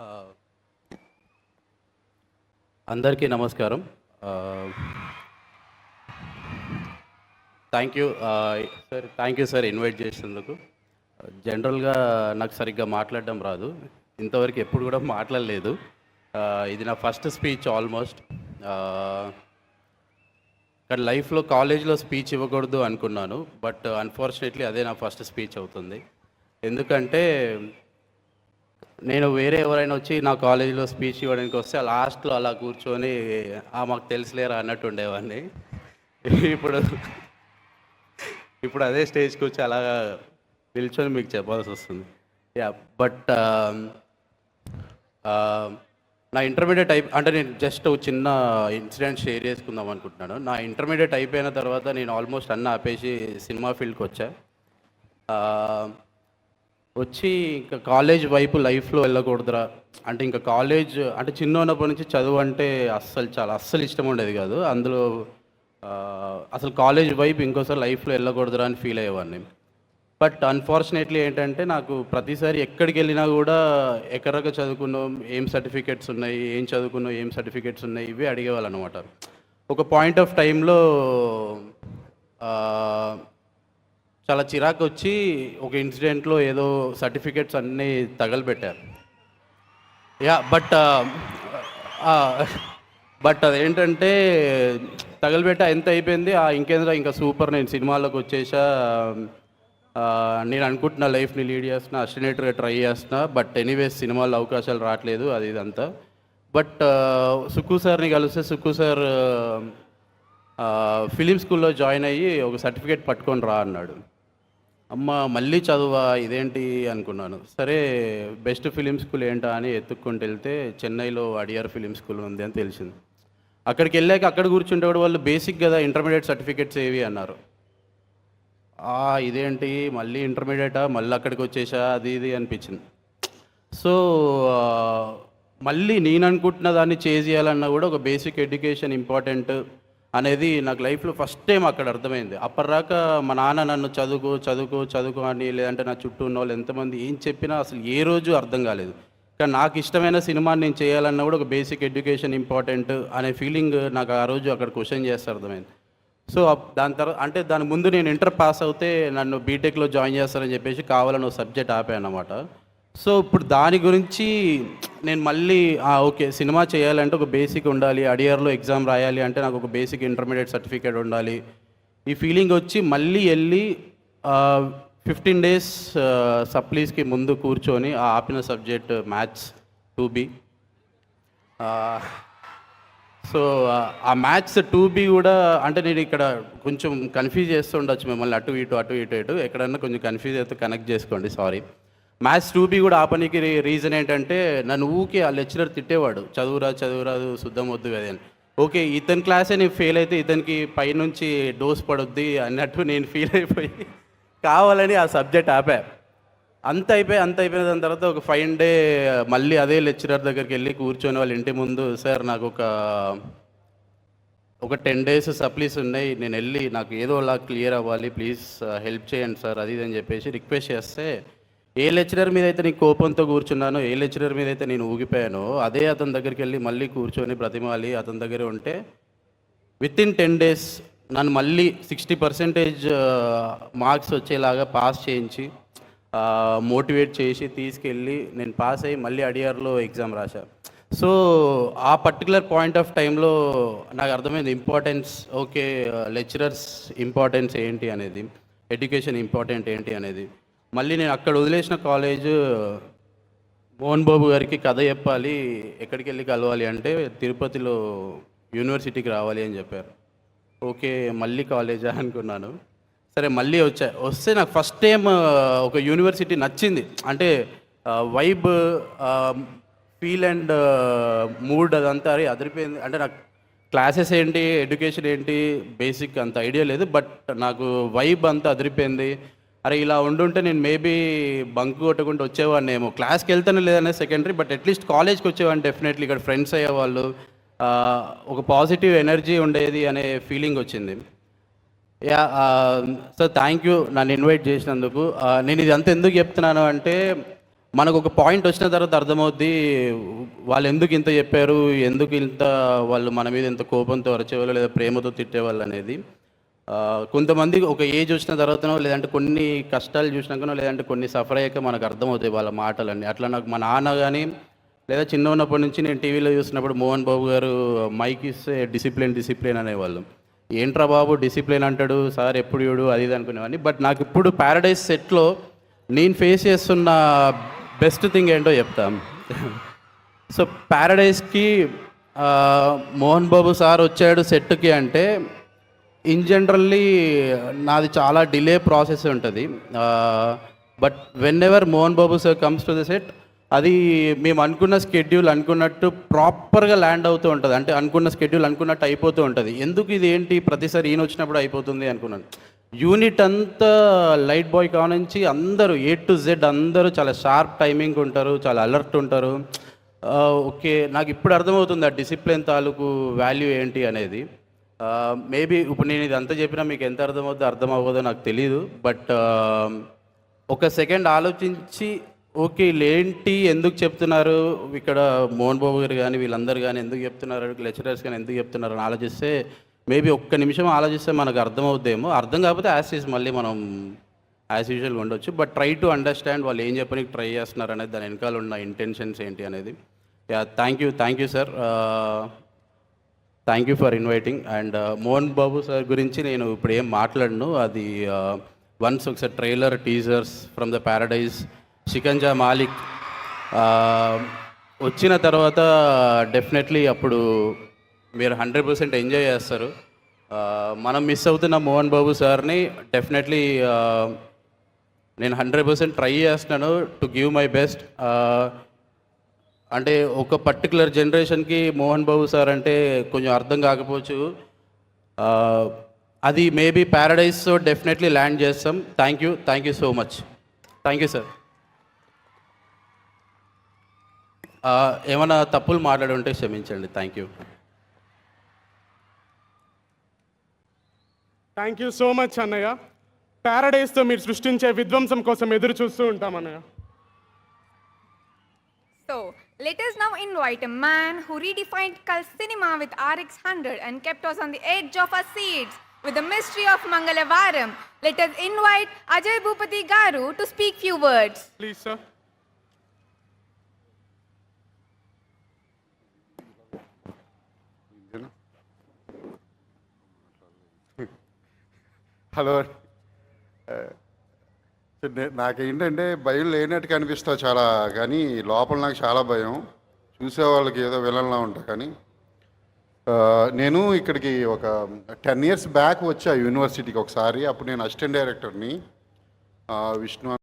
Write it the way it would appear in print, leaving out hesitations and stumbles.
ఆ, అందరికీ నమస్కారం. Thank you sir, thank you sir invite చేసినందుకు. జనరల్గా నాకు సరిగ్గా మాట్లాడడం రాదు, ఇంతవరకు ఎప్పుడు కూడా మాట్లాడలేదు. ఇది నా ఫస్ట్ స్పీచ్ ఆల్మోస్ట్. కానీ లైఫ్లో కాలేజ్లో స్పీచ్ ఇవ్వకూడదు అనుకున్నాను, బట్ అన్ఫార్చునేట్లీ అదే నా ఫస్ట్ స్పీచ్ అవుతుంది. ఎందుకంటే నేను వేరే ఎవరైనా వచ్చి నా కాలేజీలో స్పీచ్ ఇవ్వడానికి వస్తే లాస్ట్లో అలా కూర్చొని మాకు తెలుసులేరా అన్నట్టు ఉండేవాడిని. ఇప్పుడు ఇప్పుడు అదే స్టేజ్కి వచ్చి అలా నిల్చొని మీకు చెప్పాల్సి వస్తుంది. యా, బట్ నా ఇంటర్మీడియట్ అంటే నేను జస్ట్ ఒక చిన్న ఇన్సిడెంట్ షేర్ చేసుకుందాం అనుకుంటున్నాను. నా ఇంటర్మీడియట్ అయిపోయిన తర్వాత నేను ఆల్మోస్ట్ అన్నీ ఆపేసి సినిమా ఫీల్డ్కి వచ్చా. వచ్చి ఇంకా కాలేజ్ వైపు లైఫ్లో వెళ్ళకూడదురా అంటే, ఇంకా కాలేజ్ అంటే చిన్న ఉన్నప్పటి నుంచి చదువు అంటే అస్సలు ఇష్టం ఉండేది కాదు. అందులో అసలు కాలేజ్ వైపు ఇంకోసారి లైఫ్లో వెళ్ళకూడదురా అని ఫీల్ అయ్యేవాడిని. బట్ అన్ఫార్చునేట్లీ ఏంటంటే నాకు ప్రతిసారి ఎక్కడికి వెళ్ళినా కూడా ఎక్కడక చదువుకున్నాం, ఏం సర్టిఫికెట్స్ ఉన్నాయి, ఏం చదువుకున్నాం, ఏం సర్టిఫికెట్స్ ఉన్నాయి, ఇవే అడిగేవాళ్ళు అనమాట. ఒక పాయింట్ ఆఫ్ టైంలో చాలా చిరాకు వచ్చి ఒక ఇన్సిడెంట్లో ఏదో సర్టిఫికెట్స్ అన్నీ తగలబెట్టారు. యా, బట్ అదేంటంటే తగలబెట్ట ఎంత అయిపోయింది, ఇంకేంద్రా ఇంకా సూపర్, నేను సినిమాల్లోకి వచ్చేసా, నేను అనుకుంటున్న లైఫ్ని లీడ్ చేస్తున్నా, అసినేటర్గా ట్రై చేస్తున్నా, బట్ ఎనీవేస్ సినిమాల్లో అవకాశాలు రావట్లేదు, అది ఇదంతా. బట్ సుక్కు సార్ని కలిస్తే సుక్కు సార్ ఫిలిం స్కూల్లో జాయిన్ అయ్యి ఒక సర్టిఫికేట్ పట్టుకొని రా అన్నాడు. అమ్మ మళ్ళీ చదువా ఇదేంటి అనుకున్నాను. సరే బెస్ట్ ఫిలిం స్కూల్ ఏంటా అని ఎత్తుక్కుంటూ వెళ్తే చెన్నైలో అడియార్ ఫిలిం స్కూల్ ఉంది అని తెలిసింది. అక్కడికి వెళ్ళాక అక్కడ కూర్చుంటే కూడా వాళ్ళు బేసిక్ కదా ఇంటర్మీడియట్ సర్టిఫికెట్స్ ఏవి అన్నారు. ఇదేంటి మళ్ళీ ఇంటర్మీడియటా, మళ్ళీ అక్కడికి వచ్చేసా, అది ఇది అనిపించింది. సో మళ్ళీ నేను అనుకుంటున్న దాన్ని చేయాలన్నా కూడా ఒక బేసిక్ ఎడ్యుకేషన్ ఇంపార్టెంట్ అనేది నాకు లైఫ్లో ఫస్ట్ టైం అక్కడ అర్థమైంది. అప్పటిదాకా మా నాన్న నన్ను చదువుకో అని, లేదంటే నా చుట్టూ ఉన్న వాళ్ళు ఎంతమంది ఏం చెప్పినా అసలు ఏ రోజు అర్థం కాలేదు. కానీ నాకు ఇష్టమైన సినిమాని నేను చేయాలన్నా కూడా ఒక బేసిక్ ఎడ్యుకేషన్ ఇంపార్టెంట్ అనే ఫీలింగ్ నాకు ఆ రోజు అక్కడ క్వశ్చన్ చేస్తే అర్థమైంది. సో దాని తర్వాత అంటే దాని ముందు నేను ఇంటర్ పాస్ అవుతే నన్ను బీటెక్లో జాయిన్ చేస్తారని చెప్పేసి కావాలని ఒక సబ్జెక్ట్ ఆపాను అన్నమాట. సో ఇప్పుడు దాని గురించి నేను మళ్ళీ ఓకే సినిమా చేయాలంటే ఒక బేసిక్ ఉండాలి, అడియర్లో ఎగ్జామ్ రాయాలి అంటే నాకు ఒక బేసిక్ ఇంటర్మీడియట్ సర్టిఫికేట్ ఉండాలి, ఈ ఫీలింగ్ వచ్చి మళ్ళీ వెళ్ళి 15 days సప్లీస్కి ముందు కూర్చొని ఆపిన సబ్జెక్ట్ మ్యాథ్స్ 2B. సో ఆ మ్యాథ్స్ 2B కూడా అంటే నేను ఇక్కడ కొంచెం కన్ఫ్యూజ్ చేస్తూ ఉండొచ్చు మిమ్మల్ని, అటు ఇటు ఎక్కడన్నా కొంచెం కన్ఫ్యూజ్ అయితే కనెక్ట్ చేసుకోండి, సారీ. మ్యాథ్స్ 2B కూడా ఆపనికి రీజన్ ఏంటంటే నన్ను ఊకే ఆ లెక్చరర్ తిట్టేవాడు, చదువురాదు శుద్ధం వద్దు కదా అని. ఓకే ఇతని క్లాసే నేను ఫెయిల్ అయితే ఇతనికి పైనుంచి డోస్ పడుద్ది అన్నట్టు నేను ఫీల్ అయిపోయి కావాలని ఆ సబ్జెక్ట్ ఆపా. అంత అయిపోయిన దాని తర్వాత ఒక 5 day మళ్ళీ అదే లెక్చరర్ దగ్గరికి వెళ్ళి కూర్చొని వాళ్ళ ఇంటి ముందు, సార్ నాకు ఒక 10 days సప్లీస్ ఉన్నాయి, నేను వెళ్ళి నాకు ఏదోలా క్లియర్ అవ్వాలి, ప్లీజ్ హెల్ప్ చేయండి సార్, అది ఇది అని చెప్పేసి రిక్వెస్ట్ చేస్తే, ఏ లెక్చరర్ మీద అయితే నేను కోపంతో కూర్చున్నానో, ఏ లెక్చరర్ మీద అయితే నేను ఊగిపోయానో అదే అతని దగ్గరికి వెళ్ళి మళ్ళీ కూర్చొని బ్రతిమాలి అతని దగ్గరే ఉంటే వితిన్ 10 days నన్ను మళ్ళీ 60% మార్క్స్ వచ్చేలాగా పాస్ చేయించి మోటివేట్ చేసి తీసుకెళ్ళి నేను పాస్ అయ్యి మళ్ళీ అడియార్లో ఎగ్జామ్ రాశా. సో ఆ పర్టికులర్ పాయింట్ ఆఫ్ టైంలో నాకు అర్థమైంది ఇంపార్టెన్స్, ఓకే లెక్చరర్స్ ఇంపార్టెన్స్ ఏంటి అనేది, ఎడ్యుకేషన్ ఇంపార్టెంట్ ఏంటి అనేది. మళ్ళీ నేను అక్కడ వదిలేసిన కాలేజ్ మోహన్ బాబు గారికి కథ చెప్పాలి, ఎక్కడికి వెళ్ళి కలవాలి అంటే తిరుపతిలో యూనివర్సిటీకి రావాలి అని చెప్పారు. ఓకే మళ్ళీ కాలేజా అనుకున్నాను. సరే మళ్ళీ వస్తే నాకు ఫస్ట్ టైం ఒక యూనివర్సిటీ నచ్చింది. అంటే వైబ్, ఫీల్ అండ్ మూడ్ అదంతా అదిరిపోయింది. అంటే నాకు క్లాసెస్ ఏంటి, ఎడ్యుకేషన్ ఏంటి, బేసిక్ అంత ఐడియా లేదు, బట్ నాకు వైబ్ అంతా అదిరిపోయింది. అరే ఇలా ఉండుంటే నేను మేబీ బంక్ కొట్టకుండా వచ్చేవాడిని ఏమో, క్లాస్కి వెళ్తానే లేదనే సెకండరీ, బట్ అట్లీస్ట్ కాలేజ్కి వచ్చేవాడిని డెఫినెట్లీ, ఇక్కడ ఫ్రెండ్స్ అయ్యేవాళ్ళు, ఒక పాజిటివ్ ఎనర్జీ ఉండేది అనే ఫీలింగ్ వచ్చింది. యా సార్ థ్యాంక్ యూ నన్ను ఇన్వైట్ చేసినందుకు. నేను ఇది అంతా ఎందుకు చెప్తున్నాను అంటే మనకు ఒక పాయింట్ వచ్చిన తర్వాత అర్థమవుద్ది వాళ్ళు ఎందుకు ఇంత చెప్పారు, ఎందుకు ఇంత వాళ్ళు మన మీద ఇంత కోపంతో అరిచేవాళ్ళు లేదా ప్రేమతో తిట్టేవాళ్ళు అనేది. కొంతమంది ఒక ఏజ్ వచ్చిన తర్వాతనో లేదంటే కొన్ని కష్టాలు చూసినాకనో లేదంటే కొన్ని సఫర్ అయ్యాక మనకు అర్థమవుతాయి వాళ్ళ మాటలన్నీ. అట్లా నాకు మా నాన్న కానీ లేదా చిన్న ఉన్నప్పటి నుంచి నేను టీవీలో చూసినప్పుడు మోహన్ బాబు గారు మైక్ ఇస్తే డిసిప్లిన్ అనేవాళ్ళు. ఏంట్రా బాబు డిసిప్లిన్ అంటాడు సార్ ఎప్పుడు చూడు అది ఇది అనుకునేవాడిని. బట్ నాకు ఇప్పుడు ప్యారడైజ్ సెట్లో నేను ఫేస్ చేస్తున్న బెస్ట్ థింగ్ ఏంటో చెప్తాం. సో ప్యారడైజ్కి మోహన్ బాబు సార్ వచ్చాడు సెట్కి అంటే ఇన్ జనరల్లీ నాది చాలా డిలే ప్రాసెస్ ఉంటుంది. But when ever Mohan Babu sir comes to the set అది మేము అనుకున్న స్కెడ్యూల్ అనుకున్నట్టు ప్రాపర్గా ల్యాండ్ అవుతూ ఉంటుంది. అంటే అనుకున్న స్కెడ్యూల్ అనుకున్నట్టు అయిపోతూ ఉంటుంది. ఎందుకు ఇది ఏంటి ప్రతిసారి ఈయన వచ్చినప్పుడు అయిపోతుంది అనుకున్నాను. యూనిట్ అంతా లైట్ బాయ్ కానుంచి అందరూ A to Z అందరూ చాలా షార్ప్ టైమింగ్ ఉంటారు, చాలా అలర్ట్ ఉంటారు. ఓకే నాకు ఇప్పుడు అర్థమవుతుంది ఆ డిసిప్లిన్ తాలూకు వాల్యూ ఏంటి అనేది. మేబీ ఇప్పుడు నేను ఇది అంతా చెప్పినా మీకు ఎంత అర్థం అవ్వదో నాకు తెలీదు. బట్ ఒక సెకండ్ ఆలోచించి ఓకే వీళ్ళేంటి ఎందుకు చెప్తున్నారు ఇక్కడ మోహన్ బాబు గారు కానీ వీళ్ళందరూ కానీ ఎందుకు చెప్తున్నారు, లెక్చరర్స్ కానీ ఎందుకు చెప్తున్నారు అని ఆలోచిస్తే మేబీ ఒక్క నిమిషం ఆలోచిస్తే మనకు అర్థమవుద్దేమో. అర్థం కాకపోతే యాజ్ మళ్ళీ మనం యాజ్ యూజువల్గా ఉండొచ్చు. బట్ ట్రై టు అండర్స్టాండ్ వాళ్ళు ఏం చెప్పడానికి ట్రై చేస్తున్నారు అనేది, దాని వెనకాల ఉన్న ఇంటెన్షన్స్ ఏంటి అనేది. Thank you sir, thank you for inviting. And Mohan Babu sir గురించి నేను ఇప్పుడు ఏం మాట్లాడను. అది వన్స్ ఒకసారి trailer teasers from the paradise Shikanja Maalik వచ్చిన తర్వాత డెఫినెట్లీ అప్పుడు మీరు 100% ఎంజాయ్ చేస్తారు. మనం మిస్ అవుతున్న మోహన్ బాబు సార్ని డెఫినెట్లీ నేను 100% ట్రై చేస్తున్నాను టు గివ్ మై బెస్ట్. అంటే ఒక పర్టికులర్ జనరేషన్కి మోహన్ బాబు సార్ అంటే కొంచెం అర్థం కాకపోవచ్చు. అది మేబీ ప్యారడైజ్తో డెఫినెట్లీ ల్యాండ్ చేస్తాం. Thank you so much. Thank you sir. ఏమైనా తప్పులు మాట్లాడి ఉంటే క్షమించండి. Thank you. Thank you so much అన్నయ్య. ప్యారడైజ్తో మీరు సృష్టించే విధ్వంసం కోసం ఎదురు చూస్తూ ఉంటాం అన్నయ్య. So, let us now invite a man who redefined cult cinema with RX100 and kept us on the edge of our seats with the mystery of Mangalavaram. Let us invite Ajay Bhupati Garu to speak few words. Please, sir. Hello. నాకేంటంటే భయం లేనట్టు కనిపిస్తావు చాలా, కానీ లోపల నాకు చాలా భయం. చూసేవాళ్ళకి ఏదో విలన్లా ఉంటా. కానీ నేను ఇక్కడికి ఒక 10 years బ్యాక్ వచ్చా యూనివర్సిటీకి ఒకసారి. అప్పుడు నేను అసిస్టెంట్ డైరెక్టర్ని. విష్ణు